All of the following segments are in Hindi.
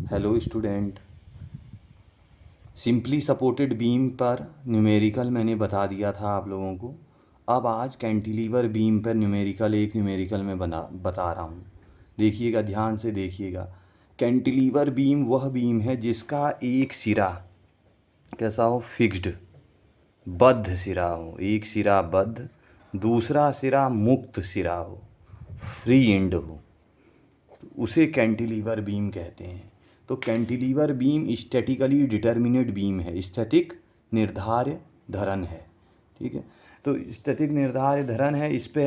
Hello student. Simply supported beam पर न्यूमेरिकल मैंने बता दिया था आप लोगों को। अब आज कैंटिलीवर बीम पर न्यूमेरिकल मैं बता रहा हूँ। देखिएगा, ध्यान से देखिएगा। कैंटिलीवर बीम वह बीम है जिसका एक सिरा कैसा हो, फिक्स्ड, बद्ध सिरा हो। एक सिरा बद्ध, दूसरा सिरा मुक्त सिरा हो, फ्री एंड हो, उसे कैंटिलीवर बीम कहते हैं। तो cantilever beam statically determinate beam है, स्थैतिक निर्धार्य धरण है। ठीक है, तो स्थैतिक निर्धार्य धरण है। इस पे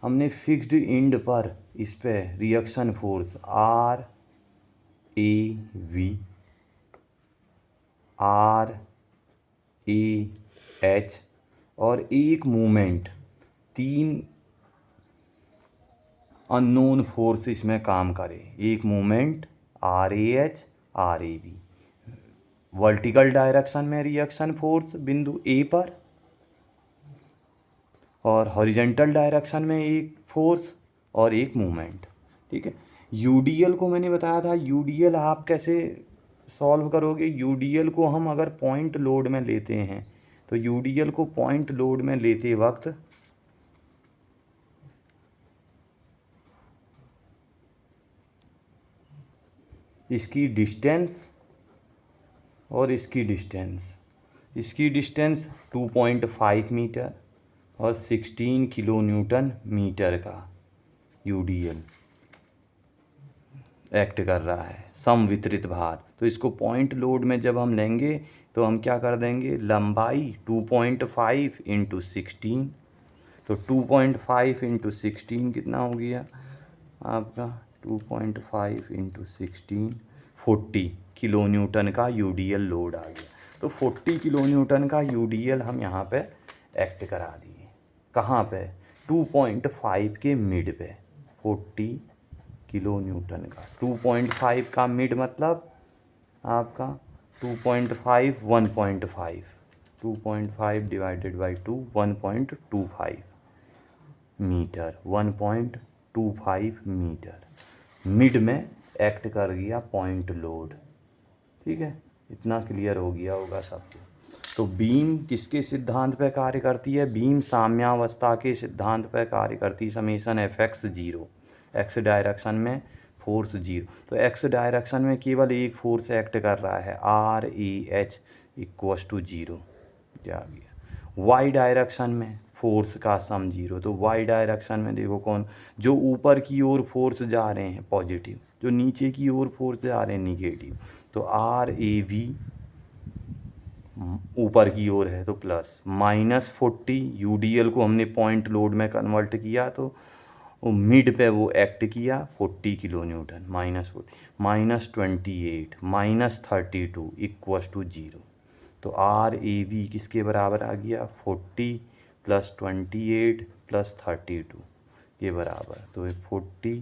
हमने फिक्स्ड एंड पर इस पे रिएक्शन फोर्स RAV, RAH और एक मूवमेंट, तीन अननोन फोर्स इसमें काम करे। एक movement RAH, RAV, vertical direction में रिएक्शन फोर्स बिंदु ए पर, और हॉरिजेंटल डायरेक्शन में एक फोर्स और एक मूवमेंट। ठीक है, यूडीएल को मैंने बताया था। यूडीएल आप कैसे सॉल्व करोगे? यूडीएल को हम अगर पॉइंट लोड में लेते हैं तो यूडीएल को पॉइंट लोड में लेते वक्त इसकी डिस्टेंस और इसकी डिस्टेंस 2.5 मीटर और 16 किलो न्यूटन मीटर का यूडीएल एक्ट कर रहा है, समवितरित भार। तो इसको पॉइंट लोड में जब हम लेंगे तो हम क्या कर देंगे, लंबाई 2.5 इंटू 16। तो 2.5 इंटू 16 कितना हो गया आपका? 2.5 इंटू 16 40 किलो न्यूटन का यूडीएल लोड आ गया। तो 40 किलो न्यूटन का यूडीएल हम यहाँ पे एक्ट करा दिए। कहाँ पे? 2.5 के मिड पे 40 किलो न्यूटन का। 2.5 का मिड मतलब आपका 2.5 1.5, 2.5 divided by 2 1.25 metre, 1.25 metre mid में एक्ट कर गया पॉइंट लोड। ठीक है, इतना क्लियर हो गया होगा सबको। तो बीम किसके सिद्धांत पे कार्य करती है? बीम साम्यावस्था के सिद्धांत पे कार्य करती है। समेशन FX 0, एक्स डायरेक्शन में फोर्स 0। तो एक्स डायरेक्शन में केवल एक फोर्स एक्ट कर रहा है, RAH इक्वस टू 0। क्या आ गया? वाई डायरेक्शन में फोर्स का सम 0। तो वाई डायरेक्शन में देखो कौन, जो ऊपर की ओर फोर्स जा रहे हैं पॉजिटिव, जो नीचे की ओर फोर्स जा रहे हैं निगेटिव। तो RAV ऊपर की ओर है तो प्लस, -40 यूडीएल को हमने पॉइंट लोड में कन्वर्ट किया तो मिड पे वो एक्ट किया 40 किलो न्यूटन, -40 -28 -32 इक्वस टू 0। तो RAV किसके बराबर आ गया? 40 + 28 + 32 के बराबर। तो 40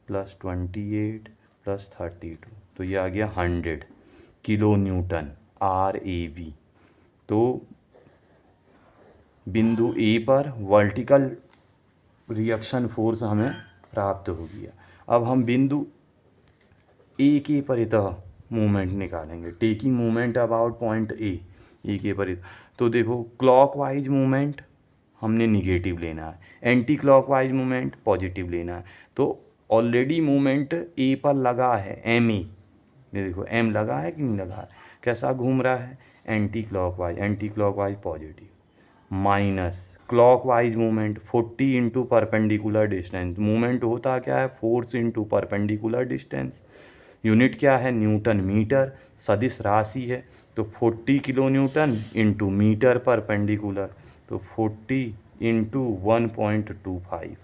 + 28 + 32, तो ये आ गया 100 किलो न्यूटन RAV। तो बिंदु ए पर वर्टिकल रिएक्शन फोर्स हमें प्राप्त हो गया। अब हम बिंदु ए के परितः मूवमेंट निकालेंगे। Taking movement about point A के परितः। तो देखो, क्लॉकवाइज मूवमेंट हमने निगेटिव लेना है, एंटी क्लॉकवाइज मूवमेंट पॉजिटिव लेना है। तो ऑलरेडी मूवमेंट ए पर लगा है MA, ये देखो M लगा है कि नहीं लगा है, कैसा घूम रहा है? Anti clockwise positive. Minus clockwise movement 40 into perpendicular distance. Movement होता क्या है? Force into perpendicular distance. Unit क्या है? Newton metre. सदिश राशि है, तो 40 kilo newton into metre perpendicular, तो 40 इंटू 1.25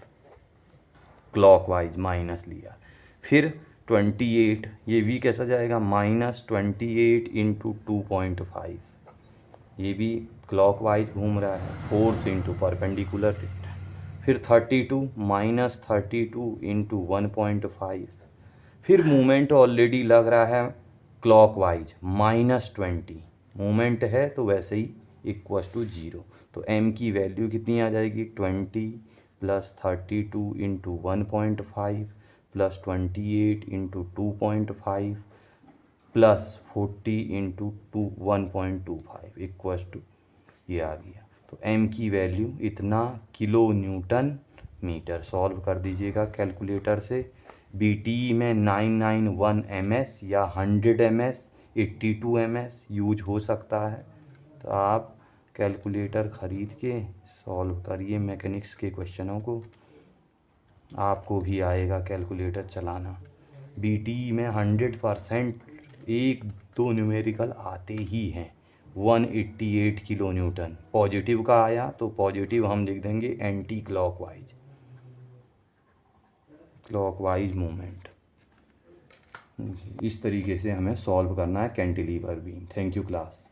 क्लॉकवाइज माइनस लिया। फिर 28, ये भी कैसा जाएगा? -28 इंटू 2.5, ये भी क्लॉकवाइज घूम रहा है, फोर्स इंटू परपेंडिकुलर। फिर 32 -32 इंटू 1.5। फिर मूवमेंट ऑलरेडी लग रहा है क्लॉकवाइज, -20 मूवमेंट है तो वैसे ही इक्वस टू 0। तो M की वैल्यू कितनी आ जाएगी? 20 + 32 into 1.5 + 28 into 2.5 plus 40 into 1.25 equals to ये आ गया। तो m की वैल्यू इतना किलो न्यूटन मीटर। सॉल्व कर दीजिएगा कैलकुलेटर से। BT में 991 ms या 100 ms 82 ms यूज हो सकता है। तो आप कैलकुलेटर ख़रीद के सॉल्व करिए मैकेनिक्स के क्वेश्चनों को, आपको भी आएगा कैलकुलेटर चलाना। BT में 100% एक दो न्यूमेरिकल आते ही हैं। 188 किलो न्यूटन पॉजिटिव का आया तो पॉजिटिव हम लिख देंगे एंटी क्लॉकवाइज मूवमेंट। इस तरीके से हमें सॉल्व करना है cantilever beam. Thank you class.